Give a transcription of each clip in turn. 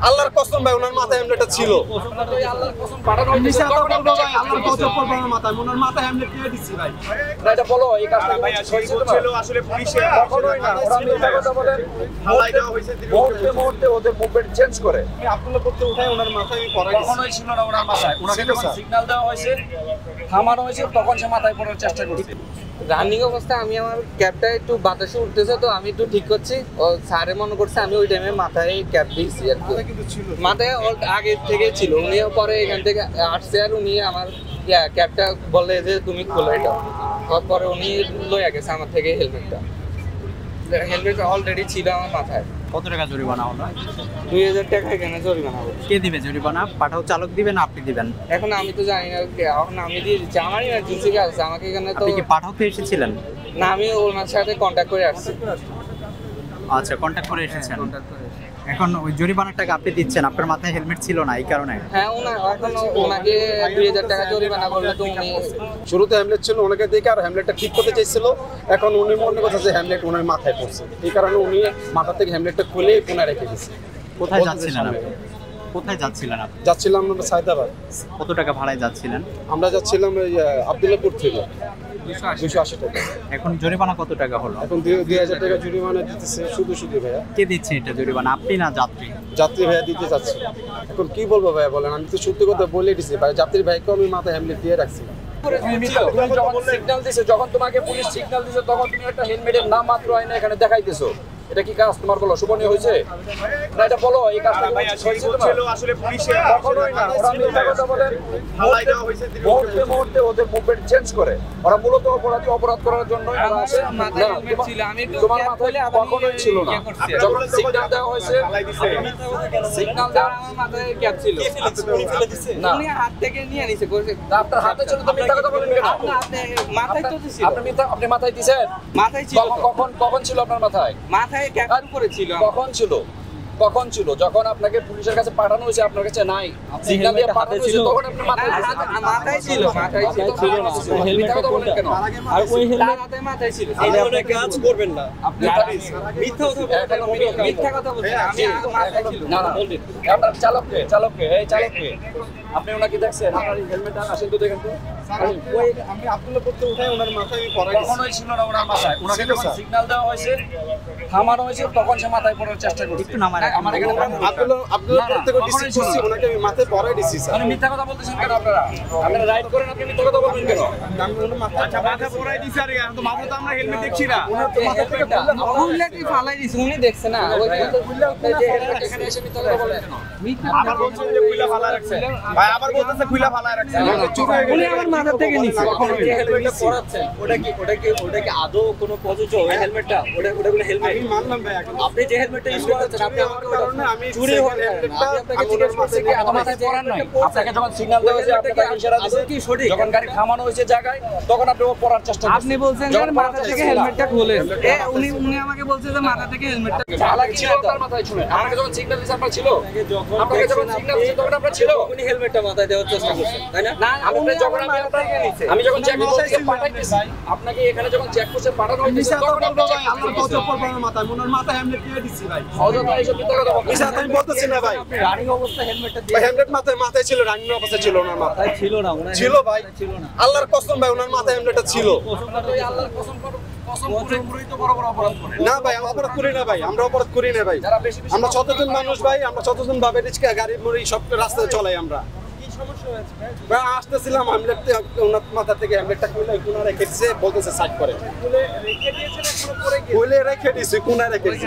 আল্লাহর কসম ভাই ওনার মাথায় হেলমেটটা ছিল। আল্লাহর কসম পাঠানো হইছে তখন বলবো ভাই আল্লাহর কসম করব না মাথায় ওনার মাথায় হেলমেট দিয়ে দিছি ভাই। না এটা বলো এই কাজটা ভাই ছিল আসলে পুলিশে কখনোই না ওরা মিথ্যা কথা বলে হালাই দেওয়া হইছে মুহূর্তে ওদের মুভমেন্ট চেঞ্জ করে। আমি আব্দুল্লাহ করতে উঠাই ওনার মাথায় আমি পড়াই কখনোই ছিল না ওনার মাথায়। ওনাকে যখন সিগন্যাল দেওয়া হয়েছে থামানো হয়েছে তখন সে মাথায় পড়ার চেষ্টা করছে। রানিং অবস্থায় আমি আমার ক্যাবটা একটু বাতাসে উঠতেছে তো আমি একটু ঠিক করছি, ও স্যারে মনে করছে আমি ওই টাইমে মাথায় ক্যাব দিয়েছি আর কি। মাথায় আগে থেকে ছিল, উনি পরে এখান থেকে আসছে আর উনি আমার ক্যাবটা বলে যে তুমি খোলো এটা, পরে উনি লইয়া গেছে আমার থেকে হেলমেটটা। হেলমেট অলরেডি ছিল আমার মাথায়। কত টাকা জরিমানা হলো? 2000 টাকা এখানে জরিমানা হবে। কে দিবে জরিমানা? পাঠাও চালক দিবেন না আপনি দিবেন? এখন আমি তো জানি না, এখন আমি দিয়ে দিচ্ছি, আমার ইমার্জেন্সি কাজ আছে আমাকে এখানে। তো আপনি কি পাঠাতে এসেছিলেন? না, আমি ওনার সাথে কন্ট্যাক্ট করে আসছি। আচ্ছা, কন্ট্যাক্ট করে এসেছেন। এখন ওই জরিমানার টাকা আপনি দিচ্ছেন, আপনার মাথায় হেলমেট ছিল না এই কারণে? হ্যাঁ, এখন ওনাকে 2000 টাকা জরিমানা করলে তো উনি শুরুতে হ্যামলেট ছিল ওনাকে দেখে আর হ্যামলেটটা ঠিক করতে চাইছিল, এখন উনি মনে করছে যে হ্যামলেট ওনার মাথায় পড়ছে, এই কারণে উনি মাথা থেকে হ্যামলেটটা খুলে কোনায় রেখে দিয়েছে। কোথায় যাচ্ছিলেন আপনি? কোথায় যাচ্ছিলেন আপনি? যাচ্ছিলাম আমরা সায়দাবাদ। কত টাকা ভাড়ায় যাচ্ছিলেন? আমরা যাচ্ছিলাম ওই আব্দুল্লাহপুর থেকে 280 টাকা। এখন জরিমানা কত টাকা হলো? এখন 2000 টাকা জরিমানা দিতেছে শুধু ভাইয়া। কে দিচ্ছে এটা জরিমানা, আপনি না যাত্রী? যাত্রী ভাইয়া দিতে চাচ্ছে। এখন কি বলবো ভাইয়া বলেন, আমি তো সত্যি কথা বলে দিছি ভাই, যাত্রী ভাইকে আমি মাথায় হ্যামলেট দিয়ে রাখছি। যখন তোমাকে পুলিশ সিগন্যাল দিছে তখন তুমি একটা হেলমেটের নাম মাত্র আইনা এখানে দেখাইতেছো, এটা কি কাজ তোমার বলো শোভনীয় হয়েছে? না এটা বলো এই কাজটা ছিল আসলে পুলিশে কখনোই না ওরা মিথ্যা কথা বলে হালাই দেওয়া হয়েছে মুহূর্তে ওদের মুভমেন্ট চেঞ্জ করে। ওরা মূলত অপরাধ করার জন্য আসে। মাথায় হেলমেট ছিল, আমি তোমার মাথায় কখনোই ছিল না। যখন সিগন্যাল দেওয়া হয়েছে সিগন্যাল দেওয়া আমার মাথায় ক্যাব ছিল, না উনি হাত থেকে নিয়ে নিছে করেছে। আপনার হাতে ছিল তো মিথ্যা কথা বলেন কেন? আপনি মাথায় তো ছিল, আপনি মাথায় দিছেন? মাথায় ছিল। কখন ছিল আপনার মাথায়? মাথায় ক্যাপ উপরে ছিল। কখন ছিল যখন আপনাকে পুলিশের কাছে পাঠানো হয়েছে আপনার কাছে নাই? সিগন্যাল দিয়ে পাঠানো হয়েছে তখন আপনি মাথায় ছিল ছিল না। হেলমেট কথা বলেন কেন? আর ওই হেলমেট মাথায় ছিল। আপনি অনেক কাজ করবেন না, আপনি মিথ্যা কথা বলছেন। আমি মাথায় ছিল না। বলবেন আপনার চালককে আপনি ওনাকে দেখছেন? আপনার হেলমেট আসেন তো দেখেন তো। আমি আব্দুল্লাহ করতে উঠাই ওনার মাথায় আমি পড়াই কখনোই ছিল না ওনার মাথায়। ওনাকে যখন সিগন্যাল দেওয়া হয়েছে থামানো হয়েছে তখন সে মাথায় পড়ার চেষ্টা করছে। একটু নামায় আমার এখানে আব্দুল্লাহ করতে ডিসি করছি, ওনাকে আমি মাথায় পড়াই দিছি স্যার। আপনি মিথ্যা কথা বলতেছেন কেন? আপনারা রাইড করেন, আপনি মিথ্যা কথা বলবেন কেন? আমি ওনার মাথা মাথা পড়াই দিছি আর এখন তো মাথা তো আমরা হেলমেট দেখছি না। ওনার তো মাথা থেকে উল্লেখই ফালাই দিছে, উনি দেখছে না। ওই এখানে এসে মিথ্যা কথা বলেন কেন? আবার বলছেন যে খুইলা ফালায় রাখছে ভাই, আবার বলতেছে খুইলা ফালায় রাখছে। উনি আমার মাথা থেকে নিছে। যে হেলমেটটা পরাচ্ছেন ওটা কি আদৌ কোনো প্রযোজ্য ওই হেলমেটটা? ওটা হেলমেট আমি মানলাম ভাই, এখন আপনি যে হেলমেটটা ইউজ করেছেন আপনি আমাকে কারণে আমি চুরি হয়ে হেলমেটটা আপনাকে জিজ্ঞেস করছি কি আমার মাথায় পরান নাই? আপনাকে যখন সিগন্যাল দেওয়া হয়েছে আপনাকে ইশারা দিয়েছে কি সঠিক? যখন গাড়ি থামানো হয়েছে জায়গায় তখন আপনি পরার চেষ্টা করছেন। আপনি বলছেন যে মাথা থেকে হেলমেটটা খুলেন। উনি আমাকে বলছে যে মাথা থেকে হেলমেটটা চালাক ছিল আপনার মাথায় ছিল। আমাকে যখন সিগন্যাল দিয়েছে আপনার ছিল? আপনাকে যখন সিগন্যাল দিয়েছে তখন আপনার ছিল? উনি হেলমেটটা মাথায় দেওয়ার চেষ্টা করছেন, তাই না? না, আমি যখন চেক পোস্টে পাঠাইতেছি আপনাকে এখানে যখন চেক পোস্টে পাঠানো হয়েছে তখন আপনি চেক আল্লাহর কসম করব না মাথায় ওনার মাথায় হেলমেট দিয়ে দিছি ভাই। অযথা এইসব মিথ্যা কথা বলতেছেন। মিছা আমি বলতেছি না ভাই, রানিং অবস্থা হেলমেটটা ভাই হেলমেট মাথায় ছিল, রানিং অবস্থা ছিল ওনার মাথায় ছিল না। ছিল ভাই, আল্লাহর কসম ভাই ওনার মাথায় হেলমেটটা ছিল। আল্লাহর কসম করে পুরোই তো বড় অপরাধ করে। না ভাই আমরা অপরাধ করি না ভাই, আমরা অপরাধ করি না ভাই। যারা বেশি আমরা সচেতন মানুষ ভাই, আমরা সচেতন ভাবে রিক্সা গাড়ি মুড়ি সব রাস্তায় চলাই আমরা। ভাই আসতেছিলাম হেলমেট ওনার মাথা থেকে হেলমেটটা খুলে কোনা রেখে দিয়েছে, বলতেছে সাইড করে খুলে রেখে দিয়েছি, কোনা রেখে দিয়েছি।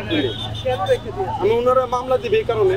আমি ওনারা মামলা দিবে এই কারণে।